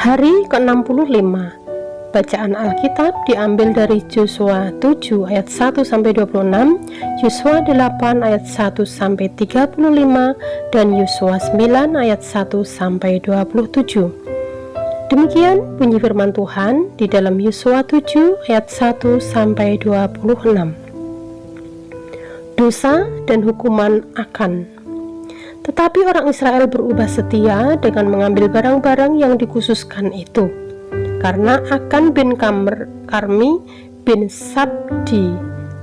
Hari ke-65. Bacaan Alkitab diambil dari Yosua 7 ayat 1-26, Yosua 8 ayat 1-35, dan Yosua 9 ayat 1-27. Demikian bunyi firman Tuhan di dalam Yosua 7 ayat 1-26. Dosa dan hukuman Akan. Tetapi orang Israel berubah setia dengan mengambil barang-barang yang dikhususkan itu. Karena Akan bin Karmi bin Sabdi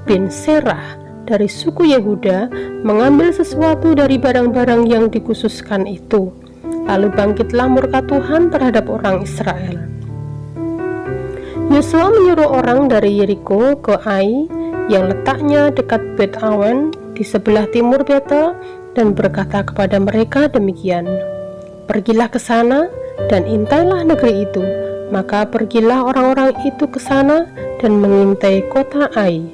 bin Serah dari suku Yehuda mengambil sesuatu dari barang-barang yang dikhususkan itu. Lalu bangkitlah murka Tuhan terhadap orang Israel. Yosua menyuruh orang dari Yeriko ke Ai yang letaknya dekat Bet Awen di sebelah timur Betel, dan berkata kepada mereka demikian, "Pergilah ke sana dan intailah negeri itu." Maka pergilah orang-orang itu ke sana dan mengintai kota Ai.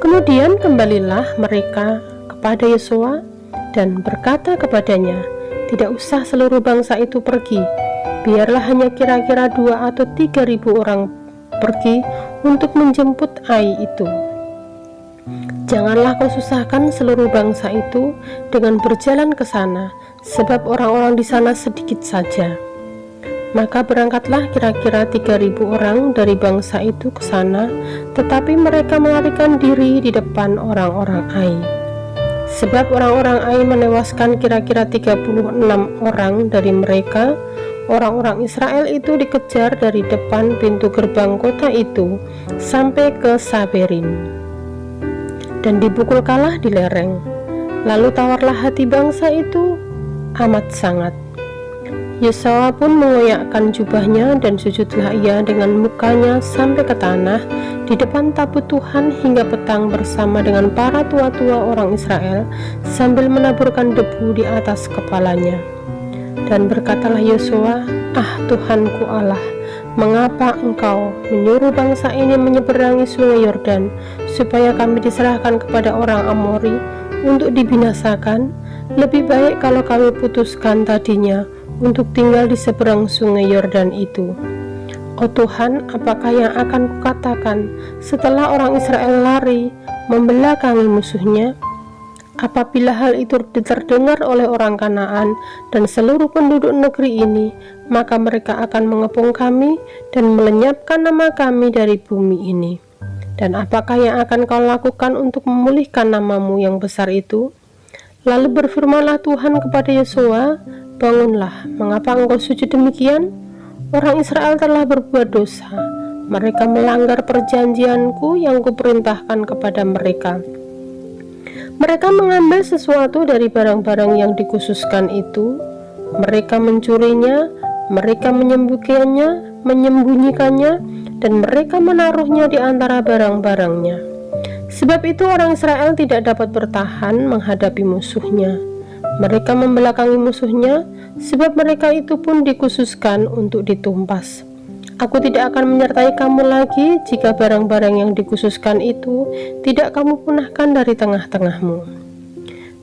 Kemudian kembalilah mereka kepada Yosua dan berkata kepadanya, "Tidak usah seluruh bangsa itu pergi, biarlah hanya kira-kira 2 atau 3.000 orang pergi untuk menjemput Ai itu. Janganlah kau susahkan seluruh bangsa itu dengan berjalan ke sana, sebab orang-orang di sana sedikit saja." Maka berangkatlah kira-kira 3.000 orang dari bangsa itu ke sana, tetapi mereka melarikan diri di depan orang-orang Ai. Sebab orang-orang Ai menewaskan kira-kira 36 orang dari mereka. Orang-orang Israel itu dikejar dari depan pintu gerbang kota itu sampai ke Saberim, dan dipukul kalah di lereng. Lalu tawarlah hati bangsa itu amat sangat. Yosua pun mengoyakkan jubahnya dan sujudlah ia dengan mukanya sampai ke tanah di depan tabut Tuhan hingga petang bersama dengan para tua-tua orang Israel sambil menaburkan debu di atas kepalanya. Dan berkatalah Yosua, "Ah Tuhanku Allah, mengapa engkau menyuruh bangsa ini menyeberangi sungai Yordan supaya kami diserahkan kepada orang Amori untuk dibinasakan? Lebih baik kalau kami putuskan tadinya untuk tinggal di seberang sungai Yordan itu. Oh Tuhan, apakah yang akan kukatakan setelah orang Israel lari membelakangi musuhnya? Apabila hal itu terdengar oleh orang Kanaan dan seluruh penduduk negeri ini, maka mereka akan mengepung kami dan melenyapkan nama kami dari bumi ini. Dan apakah yang akan kau lakukan untuk memulihkan namamu yang besar itu?" Lalu berfirmanlah Tuhan kepada Yosua, "Bangunlah, mengapa engkau sujud demikian? Orang Israel telah berbuat dosa. Mereka melanggar perjanjianku yang kuperintahkan kepada mereka. Mereka mengambil sesuatu dari barang-barang yang dikhususkan itu. Mereka mencurinya, mereka menyembunyikannya, dan mereka menaruhnya di antara barang-barangnya. Sebab itu orang Israel tidak dapat bertahan menghadapi musuhnya. Mereka membelakangi musuhnya, sebab mereka itu pun dikhususkan untuk ditumpas. Aku tidak akan menyertai kamu lagi jika barang-barang yang dikhususkan itu tidak kamu punahkan dari tengah-tengahmu.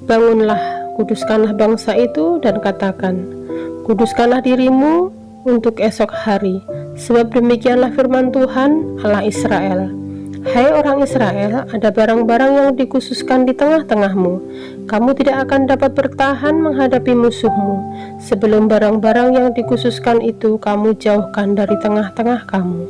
Bangunlah, kuduskanlah bangsa itu dan katakan, kuduskanlah dirimu untuk esok hari, sebab demikianlah firman Tuhan Allah Israel. Hai orang Israel, ada barang-barang yang dikhususkan di tengah-tengahmu. Kamu tidak akan dapat bertahan menghadapi musuhmu sebelum barang-barang yang dikhususkan itu kamu jauhkan dari tengah-tengah kamu.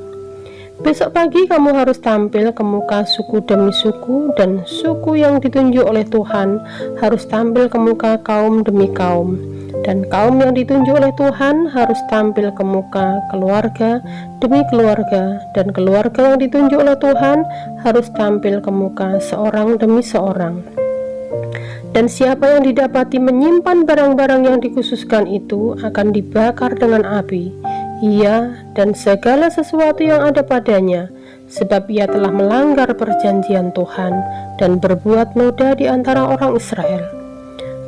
Besok pagi kamu harus tampil ke muka suku demi suku, dan suku yang ditunjuk oleh Tuhan harus tampil ke muka kaum demi kaum. Dan kaum yang ditunjuk oleh Tuhan harus tampil ke muka keluarga demi keluarga, dan keluarga yang ditunjuk oleh Tuhan harus tampil ke muka seorang demi seorang. Dan siapa yang didapati menyimpan barang-barang yang dikhususkan itu akan dibakar dengan api, ia dan segala sesuatu yang ada padanya, sebab ia telah melanggar perjanjian Tuhan dan berbuat noda di antara orang Israel."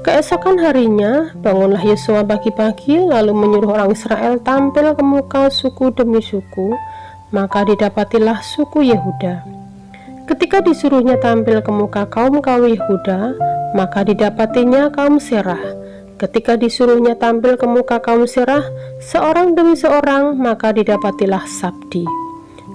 Keesokan harinya, bangunlah Yosua pagi-pagi, lalu menyuruh orang Israel tampil ke muka suku demi suku, maka didapatilah suku Yehuda. Ketika disuruhnya tampil ke muka kaum Yehuda, maka didapatinya kaum Serah, Ketika disuruhnya tampil ke muka kaum Serah, seorang demi seorang, maka didapatilah Sabdi.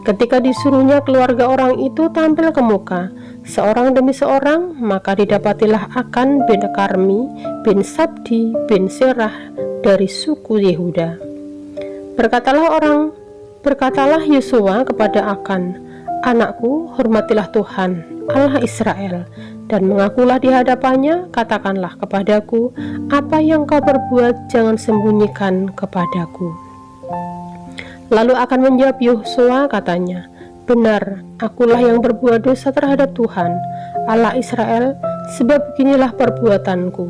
Ketika disuruhnya keluarga orang itu tampil ke muka, seorang demi seorang, maka didapatilah Akan bin Karmi bin Sabdi bin Serah dari suku Yehuda. Berkatalah Yosua kepada Akan, "Anakku, hormatilah Tuhan, Allah Israel, dan mengakulah di hadapannya, katakanlah kepadaku, apa yang kau perbuat jangan sembunyikan kepadaku." Lalu Akan menjawab Yosua, katanya, "Benar, akulah yang berbuat dosa terhadap Tuhan, Allah Israel, sebab beginilah perbuatanku.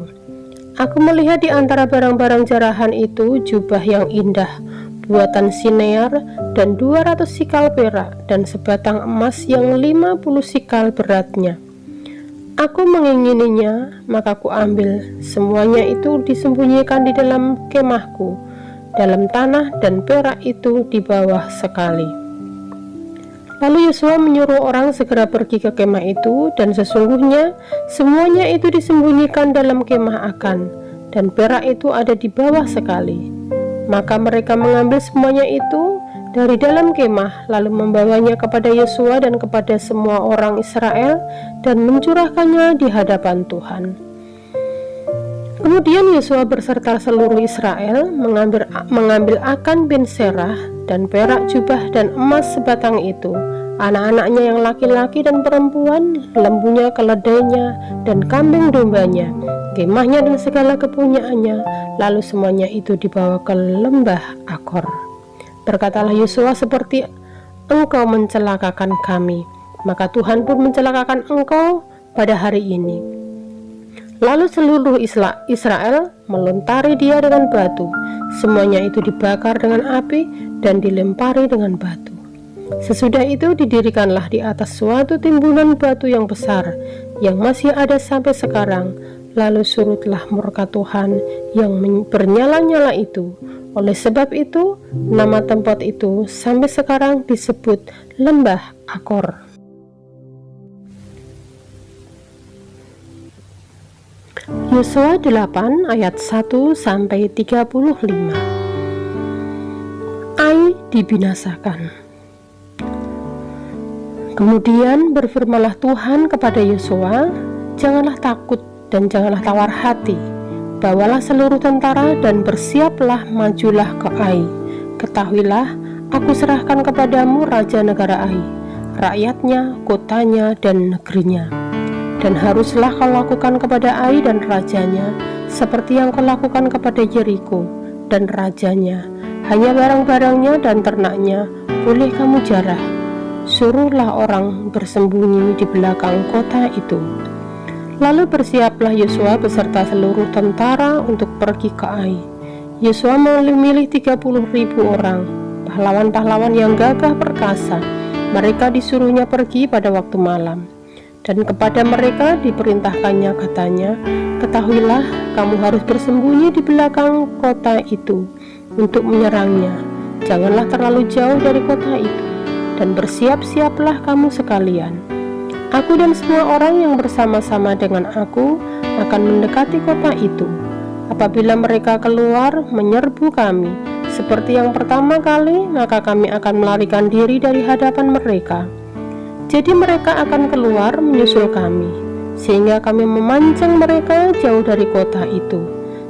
Aku melihat di antara barang-barang jarahan itu jubah yang indah, buatan Sinear, dan 200 sikal perak, dan sebatang emas yang 50 sikal beratnya. Aku mengingininya, maka ku ambil. Semuanya itu disembunyikan di dalam kemahku, dalam tanah, dan perak itu di bawah sekali." Lalu Yosua menyuruh orang segera pergi ke kemah itu, dan sesungguhnya semuanya itu disembunyikan dalam kemah Akan, dan perak itu ada di bawah sekali. Maka mereka mengambil semuanya itu dari dalam kemah, lalu membawanya kepada Yosua dan kepada semua orang Israel, dan mencurahkannya di hadapan Tuhan. Kemudian Yosua berserta seluruh Israel mengambil Akan bin Serah dan perak jubah dan emas sebatang itu, anak-anaknya yang laki-laki dan perempuan, lembunya, keledainya, dan kambing dombanya, kemahnya dan segala kepunyaannya, lalu semuanya itu dibawa ke lembah Akor. Berkatalah Yosua, "Seperti engkau mencelakakan kami, maka Tuhan pun mencelakakan engkau pada hari ini." Lalu seluruh Israel melontari dia dengan batu. Semuanya itu dibakar dengan api dan dilempari dengan batu. Sesudah itu didirikanlah di atas suatu timbunan batu yang besar, yang masih ada sampai sekarang. Lalu surutlah murka Tuhan yang bernyala-nyala itu. Oleh sebab itu, nama tempat itu sampai sekarang disebut Lembah Akor. Yosua 8 ayat 1 sampai 35. Ai dibinasakan. Kemudian berfirmanlah Tuhan kepada Yosua, "Janganlah takut dan janganlah tawar hati. Bawalah seluruh tentara dan bersiaplah, majulah ke Ai. Ketahuilah, aku serahkan kepadamu raja negara Ai, rakyatnya, kotanya, dan negerinya. Dan haruslah kau lakukan kepada Ai dan rajanya seperti yang kau lakukan kepada Yeriko dan rajanya. Hanya barang-barangnya dan ternaknya boleh kamu jarah. Suruhlah orang bersembunyi di belakang kota itu." Lalu bersiaplah Yosua beserta seluruh tentara untuk pergi ke Ai. Yosua memilih 30.000 orang, pahlawan-pahlawan yang gagah perkasa. Mereka disuruhnya pergi pada waktu malam. Dan kepada mereka diperintahkannya, katanya, "Ketahuilah, kamu harus bersembunyi di belakang kota itu untuk menyerangnya. Janganlah terlalu jauh dari kota itu, dan bersiap-siaplah kamu sekalian. Aku dan semua orang yang bersama-sama dengan aku akan mendekati kota itu. Apabila mereka keluar menyerbu kami seperti yang pertama kali, maka kami akan melarikan diri dari hadapan mereka. Jadi mereka akan keluar menyusul kami, sehingga kami memancing mereka jauh dari kota itu.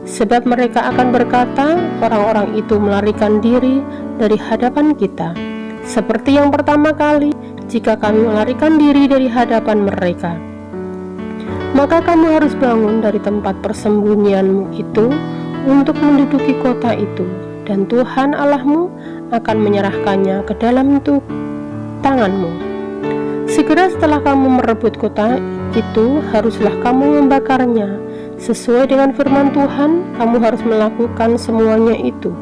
Sebab mereka akan berkata, orang-orang itu melarikan diri dari hadapan kita, seperti yang pertama kali jika kami melarikan diri dari hadapan mereka. Maka kamu harus bangun dari tempat persembunyianmu itu untuk menduduki kota itu, dan Tuhan Allahmu akan menyerahkannya ke dalam tanganmu. Segera setelah kamu merebut kota itu, haruslah kamu membakarnya. Sesuai dengan firman Tuhan, kamu harus melakukan semuanya itu.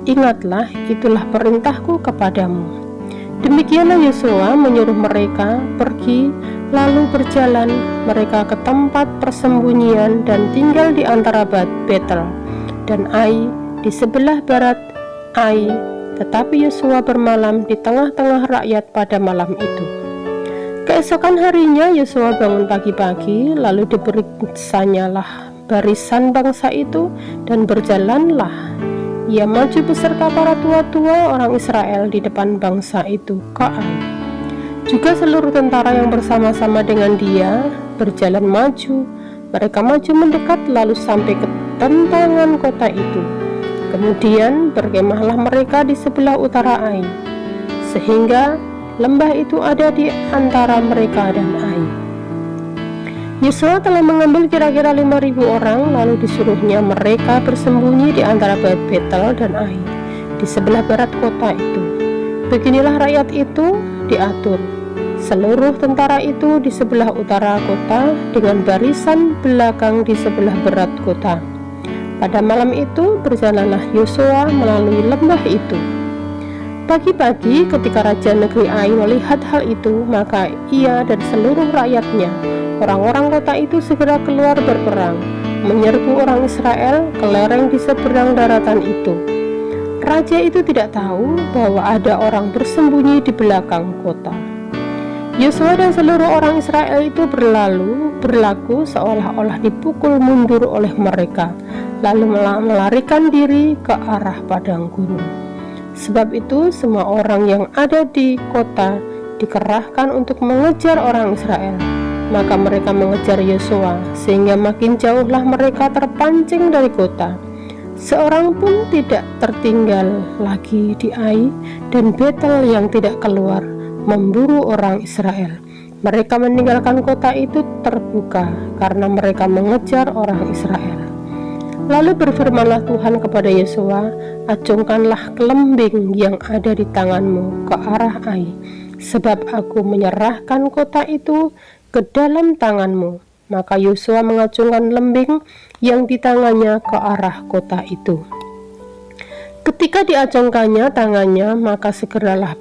Ingatlah, itulah perintahku kepadamu." Demikianlah Yosua menyuruh mereka pergi, lalu berjalan mereka ke tempat persembunyian dan tinggal di antara Betel dan Ai di sebelah barat Ai. Tetapi Yosua bermalam di tengah-tengah rakyat pada malam itu. Keesokan harinya Yosua bangun pagi-pagi, lalu diperiksanyalah barisan bangsa itu dan berjalanlah ia maju beserta para tua-tua orang Israel di depan bangsa itu ke Ai. Juga seluruh tentara yang bersama-sama dengan dia berjalan maju. Mereka maju mendekat lalu sampai ke tentangan kota itu. Kemudian berkemahlah mereka di sebelah utara Ai, sehingga lembah itu ada di antara mereka dan Ai. Yosua telah mengambil kira-kira 5.000 orang, lalu disuruhnya mereka bersembunyi di antara Betel dan Ai, di sebelah barat kota itu. Beginilah rakyat itu diatur. Seluruh tentara itu di sebelah utara kota dengan barisan belakang di sebelah barat kota. Pada malam itu berjalanlah Yosua melalui lembah itu. Pagi-pagi ketika raja negeri Ai melihat hal itu, maka ia dan seluruh rakyatnya, orang-orang kota itu segera keluar berperang, menyerbu orang Israel ke lereng di seberang daratan itu. Raja itu tidak tahu bahwa ada orang bersembunyi di belakang kota. Yosua dan seluruh orang Israel itu berlaku seolah-olah dipukul mundur oleh mereka, lalu melarikan diri ke arah padang gurun. Sebab itu semua orang yang ada di kota dikerahkan untuk mengejar orang Israel. Maka mereka mengejar Yosua, sehingga makin jauhlah mereka terpancing dari kota. Seorang pun tidak tertinggal lagi di Ai dan Betel yang tidak keluar memburu orang Israel. Mereka meninggalkan kota itu terbuka karena mereka mengejar orang Israel. Lalu berfirmanlah Tuhan kepada Yosua, acungkanlah kelembing yang ada di tanganmu ke arah Ai, sebab aku menyerahkan kota itu ke dalam tanganmu. Maka Yosua mengacungkan lembing yang di tangannya ke arah kota itu. Ketika diacungkannya tangannya, maka segeralah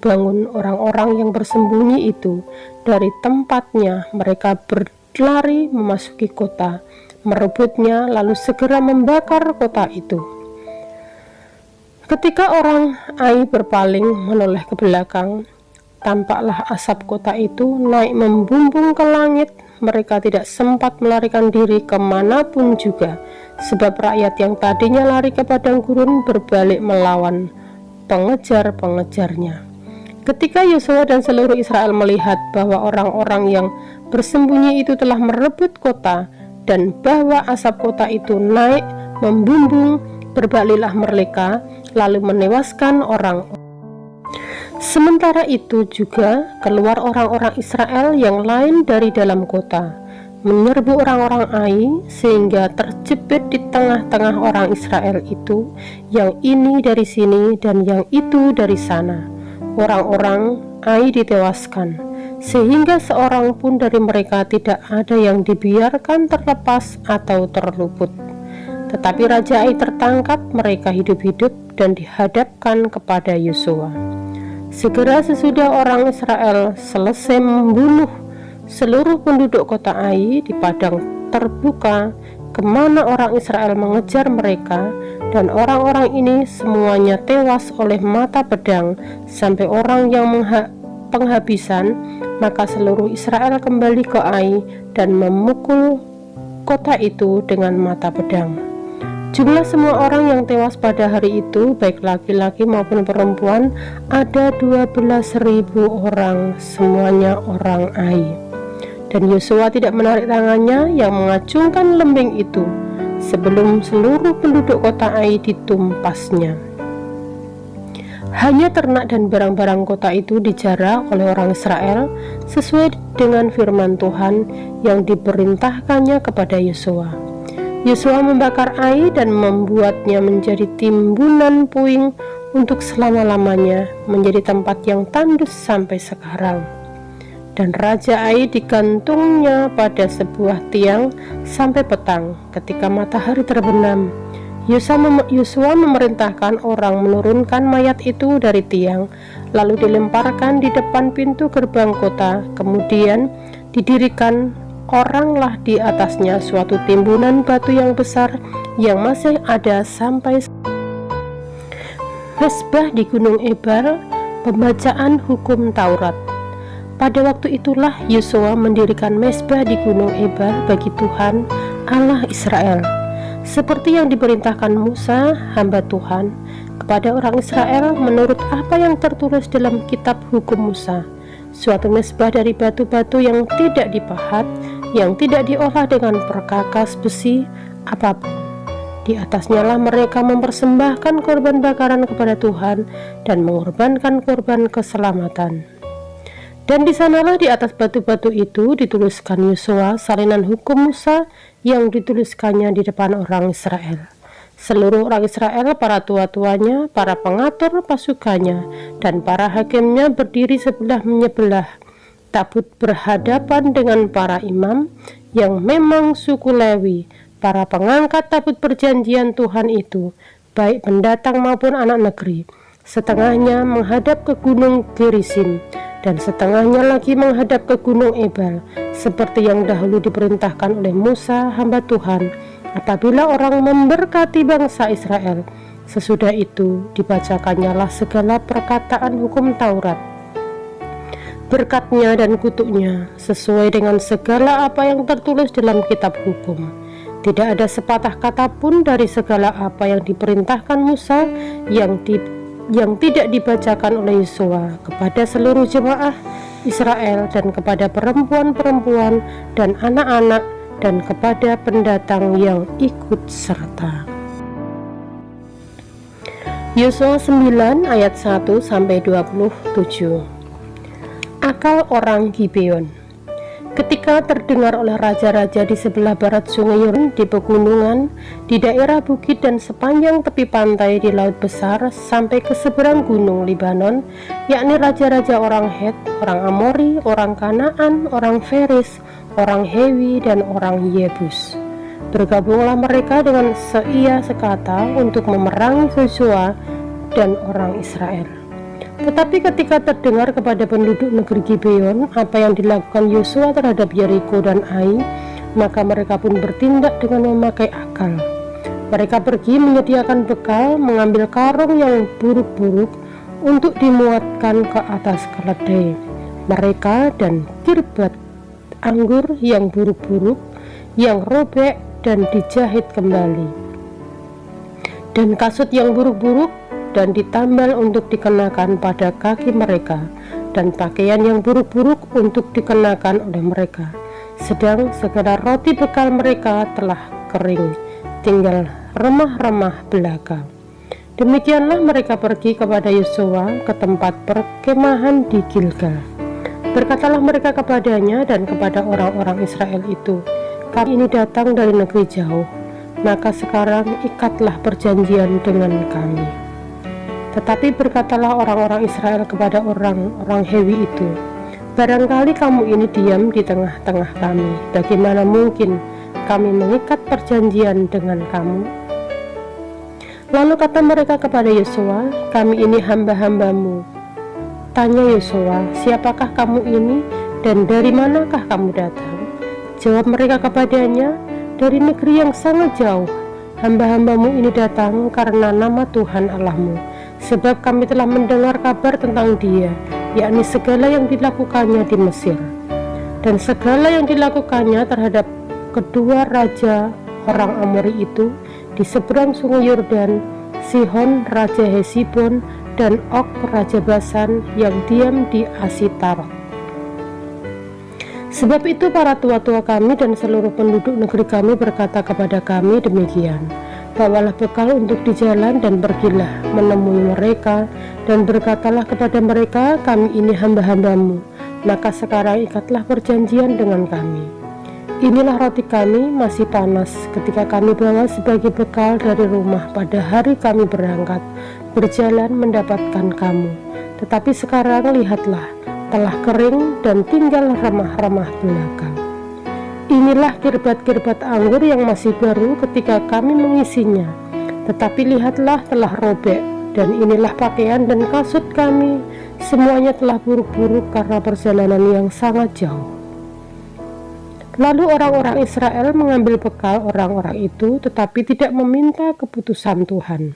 bangun orang-orang yang bersembunyi itu dari tempatnya. Mereka berlari memasuki kota, merebutnya, lalu segera membakar kota itu. Ketika orang Ai berpaling menoleh ke belakang, tampaklah asap kota itu naik membumbung ke langit. Mereka tidak sempat melarikan diri kemanapun juga, sebab rakyat yang tadinya lari ke padang gurun berbalik melawan pengejar-pengejarnya. Ketika Yosua dan seluruh Israel melihat bahwa orang-orang yang bersembunyi itu telah merebut kota dan bahwa asap kota itu naik membumbung, berbaliklah mereka lalu menewaskan orang. Sementara itu juga keluar orang-orang Israel yang lain dari dalam kota, menyerbu orang-orang Ai, sehingga terjepit di tengah-tengah orang Israel itu, yang ini dari sini dan yang itu dari sana. Orang-orang Ai ditewaskan, sehingga seorang pun dari mereka tidak ada yang dibiarkan terlepas atau terluput. Tetapi Raja Ai tertangkap, mereka hidup-hidup dan dihadapkan kepada Yosua. Segera sesudah orang Israel selesai membunuh seluruh penduduk kota Ai di padang terbuka kemana orang Israel mengejar mereka, dan orang-orang ini semuanya tewas oleh mata pedang sampai orang yang penghabisan, maka seluruh Israel kembali ke Ai dan memukul kota itu dengan mata pedang. Jumlah semua orang yang tewas pada hari itu, baik laki-laki maupun perempuan, ada 12.000 orang, semuanya orang Ai. Dan Yosua tidak menarik tangannya yang mengacungkan lembing itu sebelum seluruh penduduk kota Ai ditumpasnya. Hanya ternak dan barang-barang kota itu dijarah oleh orang Israel sesuai dengan firman Tuhan yang diperintahkannya kepada Yosua. Yosua membakar Ai dan membuatnya menjadi timbunan puing untuk selama-lamanya, menjadi tempat yang tandus sampai sekarang. Dan Raja Ai digantungnya pada sebuah tiang sampai petang. Ketika matahari terbenam, Yosua memerintahkan orang menurunkan mayat itu dari tiang, lalu dilemparkan di depan pintu gerbang kota. Kemudian didirikan oranglah di atasnya suatu timbunan batu yang besar yang masih ada sampai Mezbah di Gunung Ebal, pembacaan hukum Taurat. Pada waktu itulah Yosua mendirikan mezbah di Gunung Ebal bagi Tuhan Allah Israel, seperti yang diperintahkan Musa, hamba Tuhan, kepada orang Israel menurut apa yang tertulis dalam kitab hukum Musa, suatu mezbah dari batu-batu yang tidak dipahat, yang tidak diolah dengan perkakas besi apapun. Di atasnya lah mereka mempersembahkan korban bakaran kepada Tuhan dan mengorbankan korban keselamatan. Dan di sanalah di atas batu-batu itu dituliskan Yosua salinan hukum Musa yang dituliskannya di depan orang Israel. Seluruh orang Israel, para tua-tuanya, para pengatur pasukannya, dan para hakimnya berdiri sebelah menyebelah tabut berhadapan dengan para imam yang memang suku Lewi, para pengangkat tabut perjanjian Tuhan itu, baik pendatang maupun anak negeri. Setengahnya menghadap ke gunung Gerisim, dan setengahnya lagi menghadap ke gunung Ebal, seperti yang dahulu diperintahkan oleh Musa hamba Tuhan, apabila orang memberkati bangsa Israel. Sesudah itu dibacakannya lah segala perkataan hukum Taurat, berkatnya dan kutuknya, sesuai dengan segala apa yang tertulis dalam kitab hukum. Tidak ada sepatah kata pun dari segala apa yang diperintahkan Musa yang tidak dibacakan oleh Yosua kepada seluruh jemaah Israel dan kepada perempuan-perempuan dan anak-anak dan kepada pendatang yang ikut serta. Yosua 9 ayat 1 sampai 27. Akal orang Gibeon. Ketika terdengar oleh raja-raja di sebelah barat sungai Yordan, di pegunungan, di daerah bukit dan sepanjang tepi pantai di laut besar sampai ke seberang gunung Libanon, yakni raja-raja orang Het, orang Amori, orang Kanaan, orang Feris, orang Hewi, dan orang Yebus. Bergabunglah mereka dengan seia sekata untuk memerangi Yosua dan orang Israel. Tetapi ketika terdengar kepada penduduk negeri Gibeon apa yang dilakukan Yosua terhadap Yeriko dan Ai, maka mereka pun bertindak dengan memakai akal. Mereka pergi menyediakan bekal, mengambil karung yang buruk-buruk untuk dimuatkan ke atas keledai mereka, dan kirbat anggur yang buruk-buruk, yang robek dan dijahit kembali, dan kasut yang buruk-buruk dan ditambal untuk dikenakan pada kaki mereka, dan pakaian yang buruk-buruk untuk dikenakan oleh mereka. Sedang segala roti bekal mereka telah kering, tinggal remah-remah belaka. Demikianlah mereka pergi kepada Yosua ke tempat perkemahan di Gilgal. Berkatalah mereka kepadanya dan kepada orang-orang Israel itu, "Kami ini datang dari negeri jauh, maka sekarang ikatlah perjanjian dengan kami." Tetapi berkatalah orang-orang Israel kepada orang-orang Hewi itu, "Barangkali kamu ini diam di tengah-tengah kami, bagaimana mungkin kami mengikat perjanjian dengan kamu?" Lalu kata mereka kepada Yosua, "Kami ini hamba-hambamu." Tanya Yosua, "Siapakah kamu ini dan dari manakah kamu datang?" Jawab mereka kepadanya, "Dari negeri yang sangat jauh. Hamba-hambamu ini datang karena nama Tuhan Allahmu, sebab kami telah mendengar kabar tentang Dia, yakni segala yang dilakukannya di Mesir, dan segala yang dilakukannya terhadap kedua raja orang Amori itu di seberang sungai Yordan, Sihon raja Hesibon dan Og raja Basan yang diam di Asitarot. Sebab itu para tua-tua kami dan seluruh penduduk negeri kami berkata kepada kami demikian, bawalah bekal untuk di jalan dan pergilah menemui mereka dan berkatalah kepada mereka, kami ini hamba-hambamu, maka sekarang ikatlah perjanjian dengan kami. Inilah roti kami masih panas ketika kami bawa sebagai bekal dari rumah pada hari kami berangkat berjalan mendapatkan kamu. Tetapi sekarang lihatlah, telah kering dan tinggal remah-remah belaka. Inilah kirbat-kirbat anggur yang masih baru ketika kami mengisinya, tetapi lihatlah telah robek, dan inilah pakaian dan kasut kami, semuanya telah buruk-buruk karena perjalanan yang sangat jauh. Lalu orang-orang Israel mengambil bekal orang-orang itu, tetapi tidak meminta keputusan Tuhan.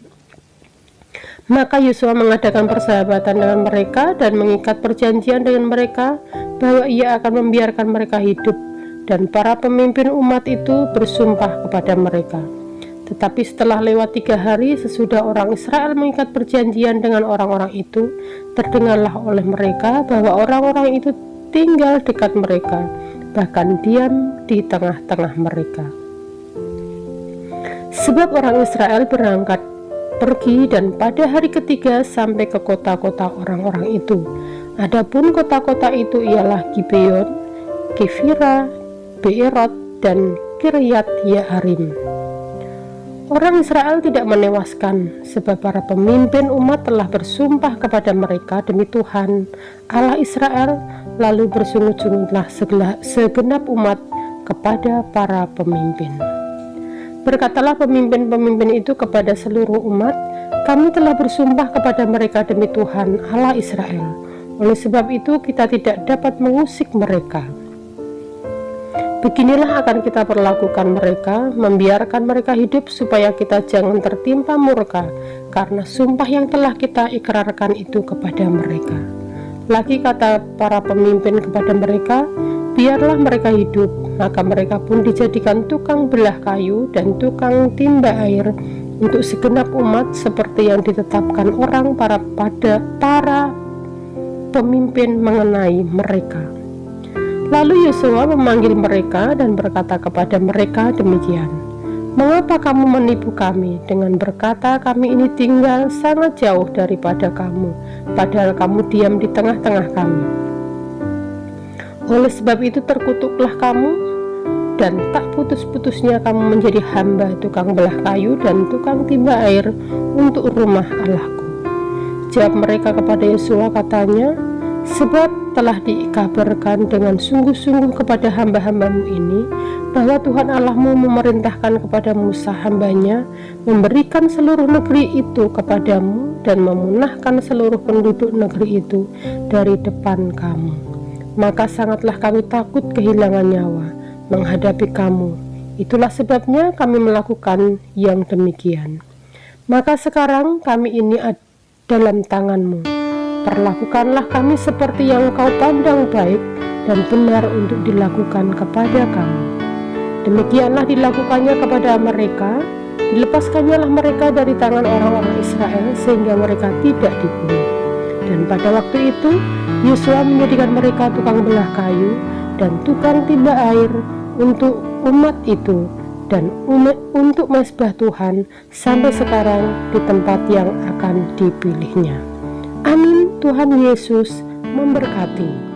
Maka Yosua mengadakan persahabatan dengan mereka dan mengikat perjanjian dengan mereka bahwa ia akan membiarkan mereka hidup dan para pemimpin umat itu bersumpah kepada mereka. Tetapi setelah lewat 3 hari sesudah orang Israel mengikat perjanjian dengan orang-orang itu, terdengarlah oleh mereka bahwa orang-orang itu tinggal dekat mereka, bahkan diam di tengah-tengah mereka. Sebab orang Israel berangkat pergi dan pada hari ketiga sampai ke kota-kota orang-orang itu. Adapun kota-kota itu ialah Gibeon, Kefira, Beerot, dan Kiryat Yearim. Orang Israel tidak menewaskan, sebab para pemimpin umat telah bersumpah kepada mereka demi Tuhan Allah Israel, lalu bersungut-sungutlah segenap umat kepada para pemimpin. Berkatalah pemimpin-pemimpin itu kepada seluruh umat, kami telah bersumpah kepada mereka demi Tuhan Allah Israel. Oleh sebab itu kita tidak dapat mengusik mereka. Beginilah akan kita perlakukan mereka, membiarkan mereka hidup supaya kita jangan tertimpa murka karena sumpah yang telah kita ikrarkan itu kepada mereka. Lagi kata para pemimpin kepada mereka, biarlah mereka hidup. Maka mereka pun dijadikan tukang belah kayu dan tukang timba air untuk segenap umat seperti yang ditetapkan orang para pemimpin mengenai mereka. Lalu Yosua memanggil mereka dan berkata kepada mereka demikian, "Mengapa kamu menipu kami dengan berkata kami ini tinggal sangat jauh daripada kamu, padahal kamu diam di tengah-tengah kami? Oleh sebab itu terkutuklah kamu, dan tak putus-putusnya kamu menjadi hamba tukang belah kayu dan tukang timba air untuk rumah Allahku." Jawab mereka kepada Yosua katanya, "Sebab telah dikabarkan dengan sungguh-sungguh kepada hamba-hambamu ini bahwa Tuhan Allahmu memerintahkan kepada Musa hambanya memberikan seluruh negeri itu kepadamu dan memunahkan seluruh penduduk negeri itu dari depan kamu. Maka sangatlah kami takut kehilangan nyawa menghadapi kamu. Itulah sebabnya kami melakukan yang demikian. Maka sekarang kami ini dalam tanganmu. Perlakukanlah kami seperti yang kau pandang baik dan benar untuk dilakukan kepada kami." Demikianlah dilakukannya kepada mereka, dilepaskannya mereka dari tangan orang-orang Israel sehingga mereka tidak dibunuh. Dan pada waktu itu Yosua menjadikan mereka tukang belah kayu dan tukang timba air untuk umat itu dan untuk mezbah Tuhan sampai sekarang di tempat yang akan dipilihnya. Amin. Tuhan Yesus memberkati.